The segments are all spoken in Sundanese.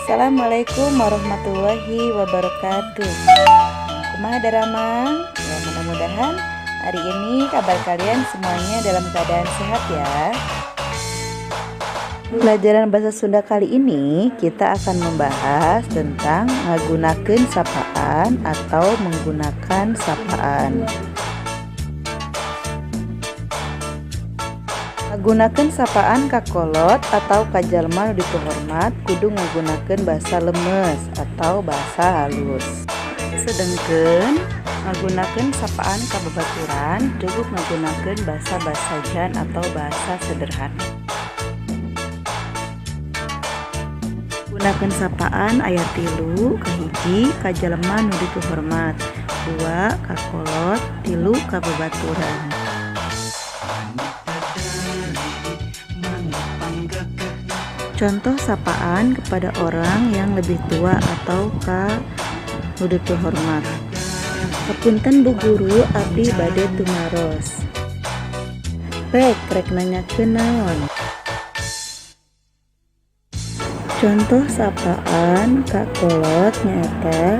Assalamualaikum warahmatullahi wabarakatuh. Kumaha daramang? Ya, mudah-mudahan hari ini kabar kalian semuanya dalam keadaan sehat ya. Pelajaran bahasa Sunda kali ini kita akan membahas tentang menggunakan sapaan atau menggunakan sapaan. Menggunakan sapaan kakolot atau kajalma nu dituhormat kudu menggunakan bahasa lemes atau bahasa halus. Sedengkeun menggunakan sapaan kababaturan cukup menggunakan bahasa basajan atau bahasa sederhana. Gunakan sapaan ayat 3 kahiji kajalma nu dituhormat, 2 kakolot, 3 kababaturan. Contoh sapaan kepada orang yang lebih tua atau ka nu dituhormat. Hapunten Bu Guru, abdi bade tumaros. Rek nanyakeun naon? Contoh sapaan ka kolot nyaeta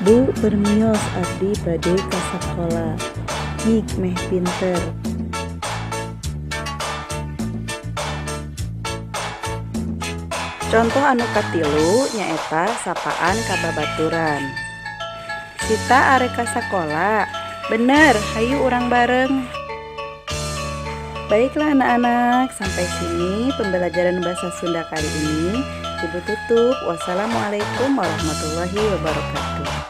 Bu permios abdi bade ka sakola. Hig meh pinter. Contoh anu katilu nyaeta sapaan kababaturan. Sita arek ka sakola. Bener, hayu urang bareng. Baiklah anak-anak, sampai sini pembelajaran bahasa Sunda kali ini. Ibu tutup. Wassalamualaikum warahmatullahi wabarakatuh.